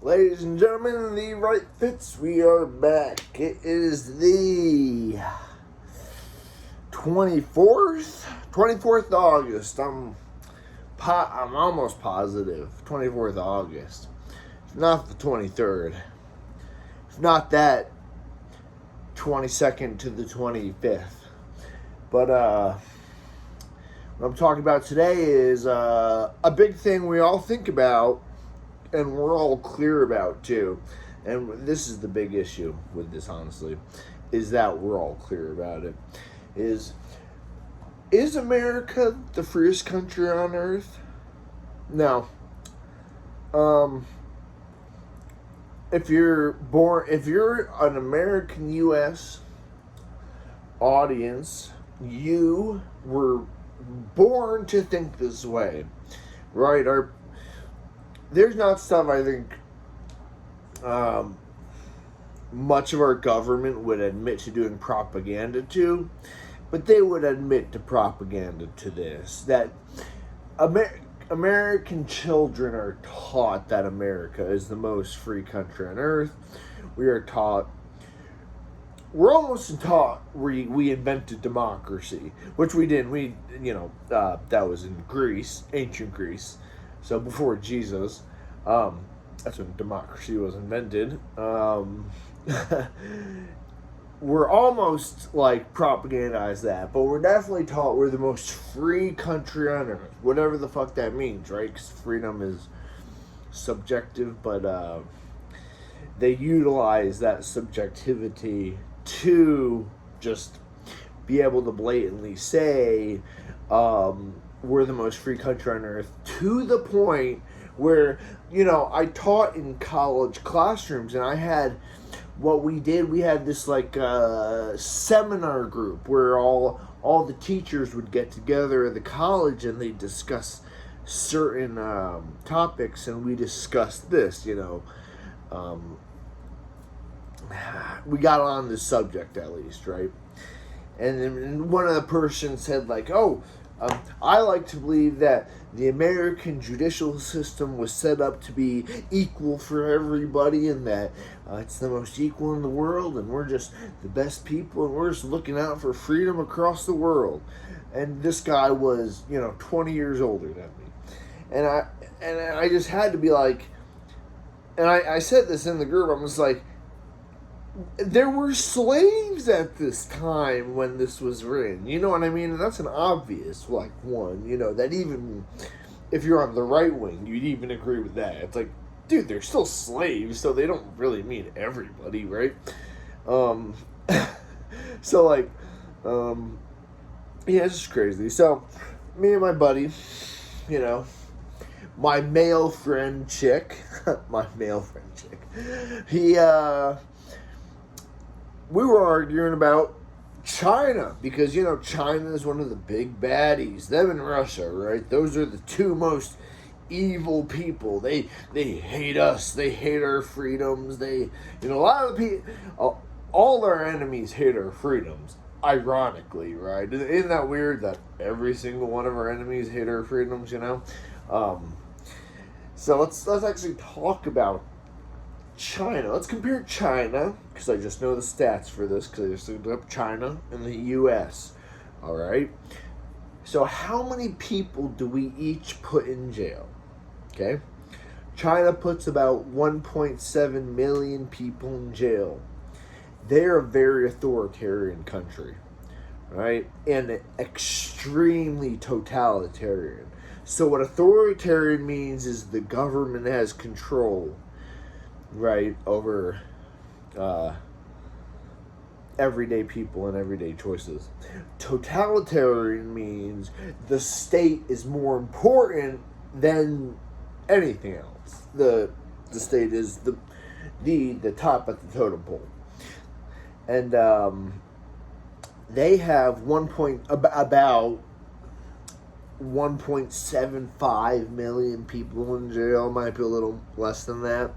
Ladies and gentlemen, the right fits, we are back. It is the 24th of August. I'm almost positive. 24th of August. If not the 23rd. If not that, 22nd to the 25th. But what I'm talking about today is a big thing we all think about and we're all clear about too. And this is the big issue with this, honestly, is that we're all clear about it. Is America the freest country on earth? No. If you're an American U.S. audience, you were born to think this way, right? There's not stuff I think much of our government would admit to doing propaganda to, but they would admit to propaganda to this, that American children are taught that America is the most free country on earth. We're almost taught we invented democracy, which we didn't. That was in Greece, ancient Greece. So before Jesus, that's when democracy was invented. We're almost like propagandized that, but we're definitely taught we're the most free country on earth. Whatever the fuck that means, right? Because freedom is subjective, but they utilize that subjectivity to just be able to blatantly say we're the most free country on earth, to the point where, I taught in college classrooms, and I had we had this seminar group where all the teachers would get together at the college and they discuss certain topics, and we discussed this, we got on this subject at least, right? And then one of the persons said I like to believe that the American judicial system was set up to be equal for everybody, and that it's the most equal in the world, and we're just the best people, and we're just looking out for freedom across the world. And this guy was, 20 years older than me. And I just had to be like, and I said this in the group, I was like, there were slaves at this time when this was written. You know what I mean? And that's an obvious, one, that even if you're on the right wing, you'd even agree with that. It's like, dude, they're still slaves, so they don't really mean everybody, right? Yeah, it's just crazy. So, me and my buddy, my male friend chick, he, we were arguing about China, because, China is one of the big baddies. Them and Russia, right? Those are the two most evil people. They hate us. They hate our freedoms. A lot of the people, all our enemies hate our freedoms. Ironically, right? Isn't that weird that every single one of our enemies hate our freedoms, So let's actually talk about China. Let's compare China, because I just know the stats for this, because I just looked up China and the U.S. All right. So how many people do we each put in jail? Okay. China puts about 1.7 million people in jail. They're a very authoritarian country, right? And extremely totalitarian. So what authoritarian means is the government has control, right, over everyday people and everyday choices. Totalitarian means the state is more important than anything else. The state is the top at the totem pole. And they have about 1.75 million people in jail. Might be a little less than that.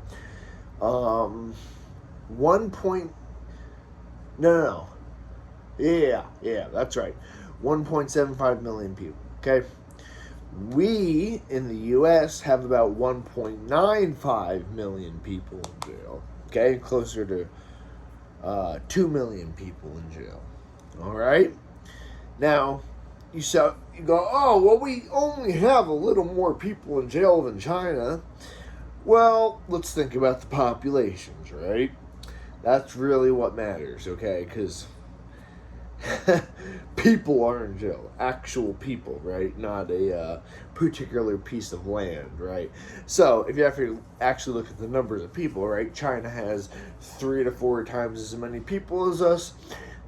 Yeah, that's right. 1.75 million people. Okay. We in the U.S. have about 1.95 million people in jail. Okay, closer to 2 million people in jail. All right. Now, you go, oh, well, we only have a little more people in jail than China. Well, let's think about the populations, right? That's really what matters, okay? Because people are in jail. Actual people, right? Not a particular piece of land, right? So, if you have to actually look at the numbers of people, right? China has 3 to 4 times as many people as us.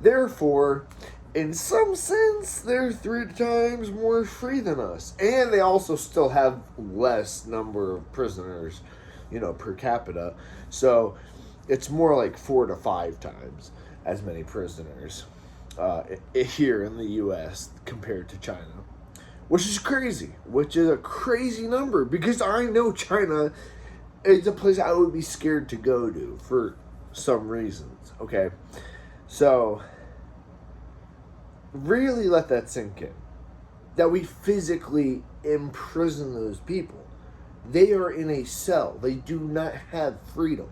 Therefore, in some sense, they're 3 times more free than us. And they also still have less number of prisoners, per capita. So it's more like 4 to 5 times as many prisoners here in the U.S. compared to China. Which is crazy. Which is a crazy number. Because I know China is a place I would be scared to go to for some reasons. Okay? So really let that sink in. That we physically imprison those people. They are in a cell. They do not have freedom.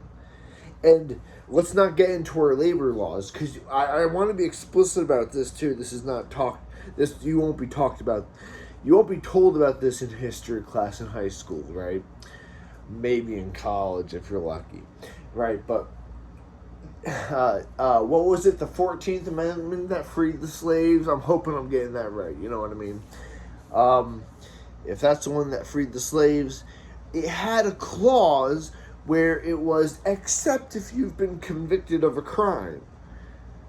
And let's not get into our labor laws, because I want to be explicit about this too. This is not you won't be talked about. You won't be told about this in history class in high school, right? Maybe in college if you're lucky, right? But what was it, the 14th Amendment that freed the slaves? I'm hoping I'm getting that right, you know what I mean? If that's the one that freed the slaves, it had a clause where it was, except if you've been convicted of a crime.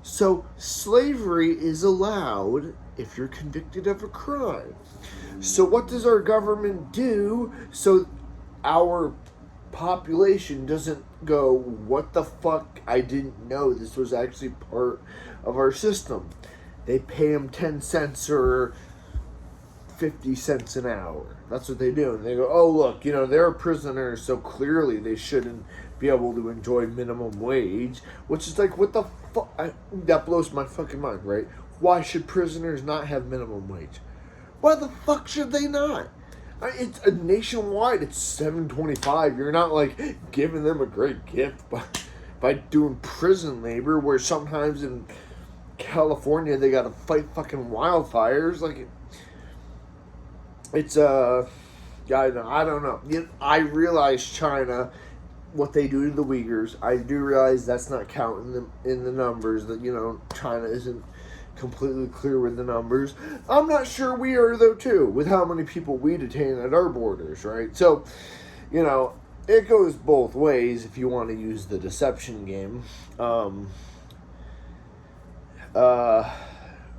So slavery is allowed if you're convicted of a crime. So what does our government do so our population doesn't go, what the fuck, I didn't know this was actually part of our system? They pay them 10 cents or 50 cents an hour. That's what they do. And they go, oh, look, they're prisoners, so clearly they shouldn't be able to enjoy minimum wage. Which is like, what the fuck? That blows my fucking mind, right? Why should prisoners not have minimum wage? Why the fuck should they not? It's nationwide. It's $7.25. You're not like giving them a great gift by doing prison labor, where sometimes in California they gotta fight fucking wildfires. Like, it's I don't know. I realize China, what they do to the Uyghurs. I do realize that's not counting in the numbers. That China isn't completely clear with the numbers. I'm not sure we are, though, too, with how many people we detain at our borders, right? So, it goes both ways if you want to use the deception game.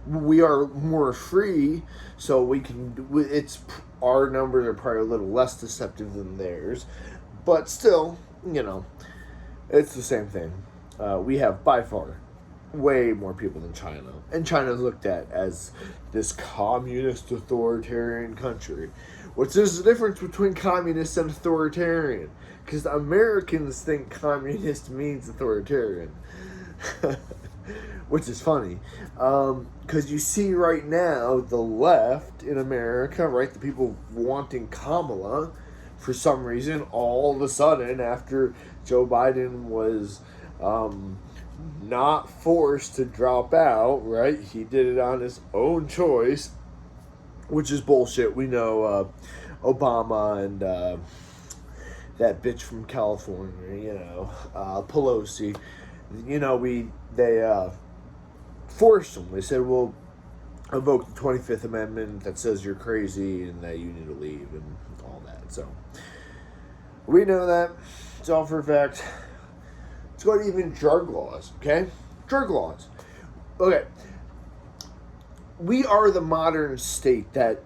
We are more free, so we can. Our numbers are probably a little less deceptive than theirs, but still, it's the same thing. We have by far way more people than China, and China is looked at as this communist authoritarian country. There's a difference between communist and authoritarian, because Americans think communist means authoritarian. Which is funny, because you see right now the left in America, right, the people wanting Kamala, for some reason, all of a sudden, after Joe Biden was not forced to drop out, right, he did it on his own choice, which is bullshit. We know Obama and that bitch from California, Pelosi, they forced them. They said, well, invoke the 25th Amendment that says you're crazy and that you need to leave and all that. So we know that. It's all for a fact. Let's go to even drug laws, okay? Drug laws. Okay. We are the modern state that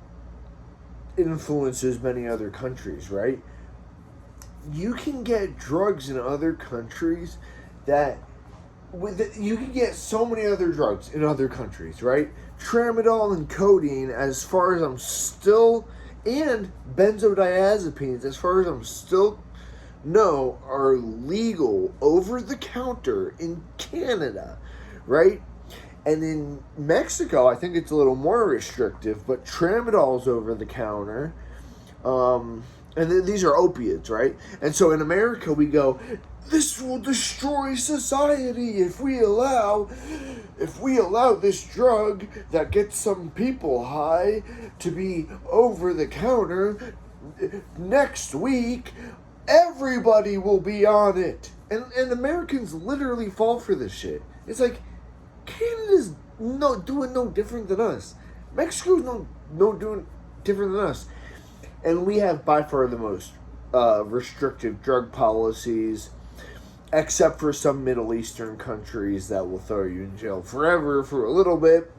influences many other countries, right? You can get drugs in other countries that you can get so many other drugs in other countries, right? Tramadol and codeine, as far as I'm still, and benzodiazepines, as far as I'm still know, are legal over the counter in Canada, right? And in Mexico, I think it's a little more restrictive, but tramadol's over the counter. These are opiates, right? And so in America, we go, this will destroy society if we allow this drug that gets some people high to be over the counter. Next week, everybody will be on it. And Americans literally fall for this shit. It's like, Canada's doing no different than us. Mexico's no doing different than us. And we have by far the most restrictive drug policies, except for some Middle Eastern countries that will throw you in jail forever for a little bit.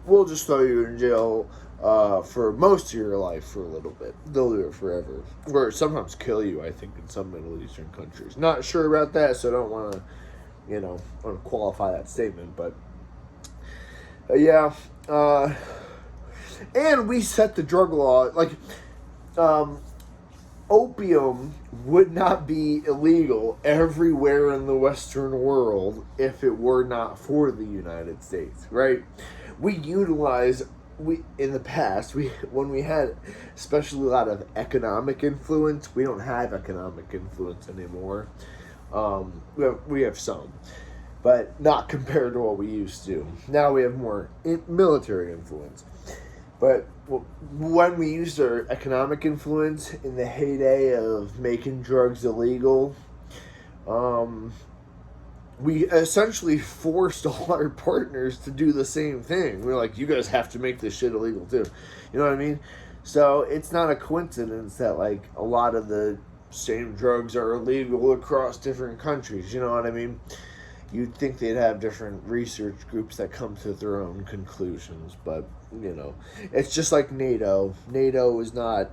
We'll just throw you in jail for most of your life for a little bit. They'll do it forever. Or sometimes kill you, I think, in some Middle Eastern countries. Not sure about that, so I don't want to qualify that statement. But, yeah. And we set the drug law, like, opium would not be illegal everywhere in the Western world if it were not for the United States, right? In the past, when we had especially a lot of economic influence, we don't have economic influence anymore. We have some, but not compared to what we used to. Now we have more military influence. But when we used our economic influence in the heyday of making drugs illegal, we essentially forced all our partners to do the same thing. We're like, you guys have to make this shit illegal too. You know what I mean? So it's not a coincidence that like a lot of the same drugs are illegal across different countries. You know what I mean? You'd think they'd have different research groups that come to their own conclusions, but, it's just like NATO. NATO is not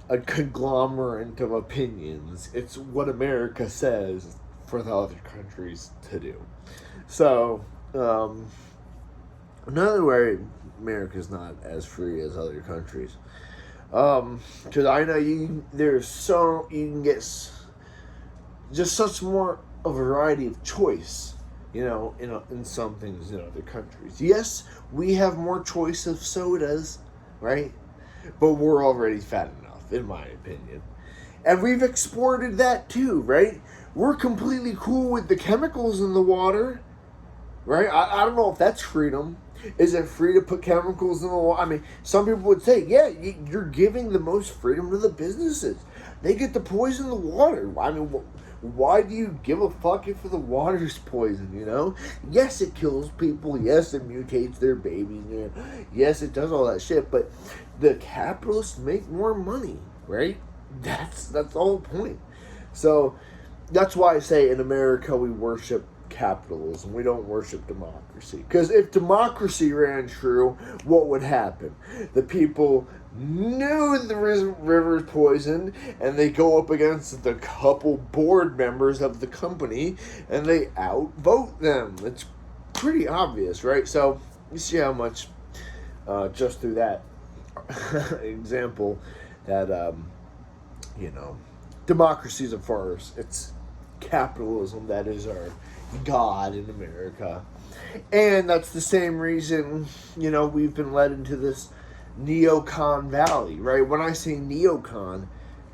a conglomerate of opinions. It's what America says for the other countries to do. So, another way America's not as free as other countries. Because I know you can get just such more a variety of choice, in some things in other countries. Yes, we have more choice of sodas, right? But we're already fat enough, in my opinion. And we've exported that too, right? We're completely cool with the chemicals in the water, right? I don't know if that's freedom. Is it free to put chemicals in the water? I mean, some people would say, yeah, you're giving the most freedom to the businesses. They get to poison the water. I mean, why do you give a fuck if the water's poison, Yes, it kills people. Yes, it mutates their babies. Yes, it does all that shit. But the capitalists make more money, right? That's the whole point. So that's why I say in America we worship capitalism. We don't worship democracy. Because if democracy ran true, what would happen? The people knew the river's poisoned, and they go up against the couple board members of the company, and they outvote them. It's pretty obvious, right? So you see how much, just through that example, that, democracy is a farce. It's capitalism that is our God in America. And that's the same reason, we've been led into this neocon valley, right? When I say neocon,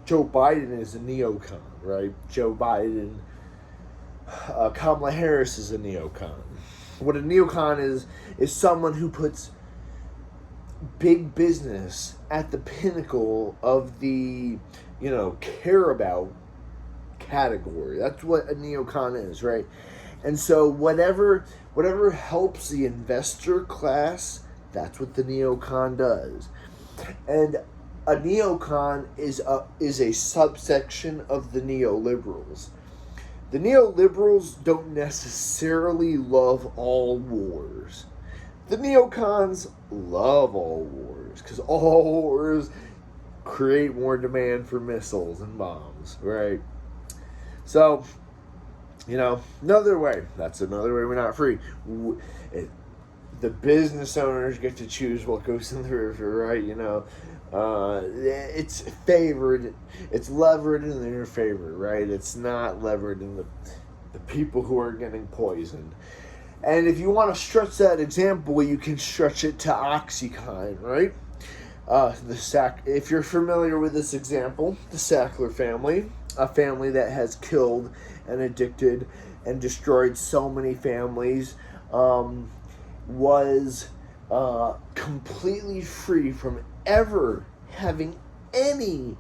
Joe Biden is a neocon, right? Joe Biden, Kamala Harris is a neocon. What a neocon is someone who puts big business at the pinnacle of the, care about category. That's what a neocon is, right? And so whatever helps the investor class, that's what the neocon does. And a neocon is a subsection of the neoliberals. The neoliberals don't necessarily love all wars. The neocons love all wars, because all wars create more demand for missiles and bombs, right? So, another way. That's another way we're not free. The business owners get to choose what goes in the river, right? It's favored. It's levered in their favor, right? It's not levered in the people who are getting poisoned. And if you want to stretch that example, you can stretch it to OxyContin, right? If you're familiar with this example, the Sackler family, a family that has killed and addicted and destroyed so many families, was completely free from ever having any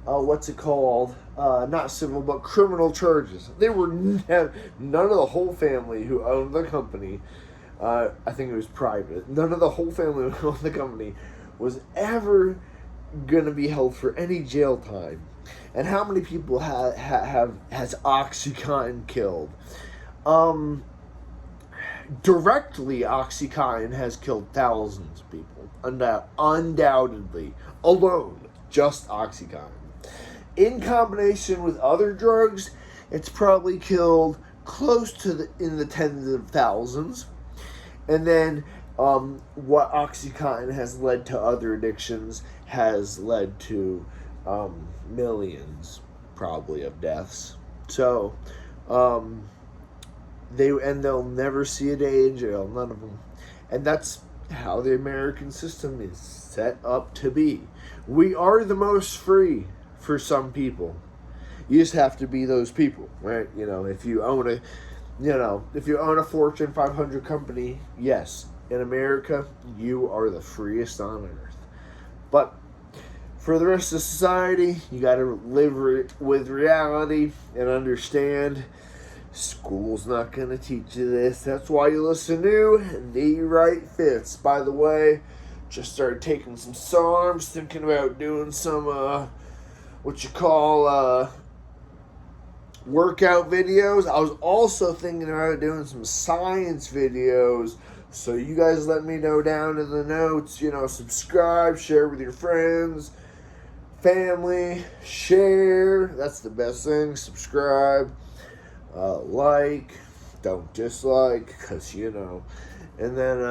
what's it called? Not civil, but criminal charges. They were none of the whole family who owned the company. I think it was private. None of the whole family who owned the company was ever gonna be held for any jail time. And how many people has OxyContin killed? Directly, OxyContin has killed thousands of people. Undoubtedly, alone, just OxyContin. In combination with other drugs, it's probably killed close to in the tens of thousands. And then what OxyContin has led to other addictions has led to millions, probably, of deaths. So they'll never see a day in jail, none of them. And that's how the American system is set up to be. We are the most free for some people. You just have to be those people, right? If you own a Fortune 500 company, yes, in America, you are the freest on earth. But for the rest of society, you got to live with reality and understand school's not going to teach you this. That's why you listen to The Right Fits. By the way, just started taking some SARMs, thinking about doing some workout videos. I was also thinking about doing some science videos. So you guys let me know down in the notes. Subscribe, share with your friends, family, share. That's the best thing. Subscribe, like, don't dislike, because and then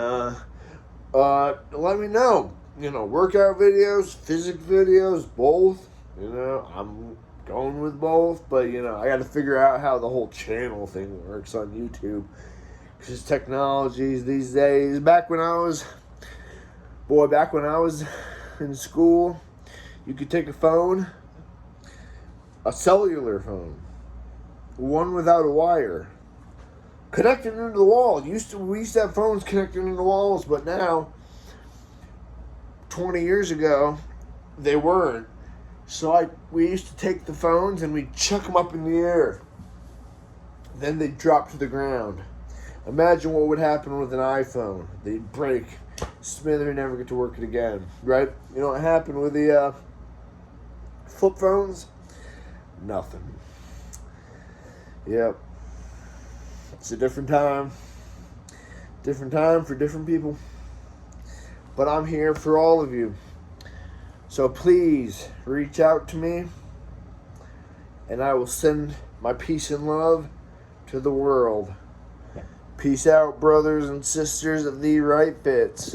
let me know. Workout videos, physics videos, both. I'm going with both, but I got to figure out how the whole channel thing works on YouTube, because technologies these days. Back when I was in school, you could take a phone, a cellular phone, one without a wire, connected into the wall. We used to have phones connected into the walls, but now, 20 years ago, they weren't. So we used to take the phones and we'd chuck them up in the air. Then they'd drop to the ground. Imagine what would happen with an iPhone. They'd break. They'd never get to work it again, right? You know what happened with the flip phones? Nothing. Yep. It's a different time. Different time for different people. But I'm here for all of you. So please reach out to me, and I will send my peace and love to the world. Peace out, brothers and sisters of The Right Fits.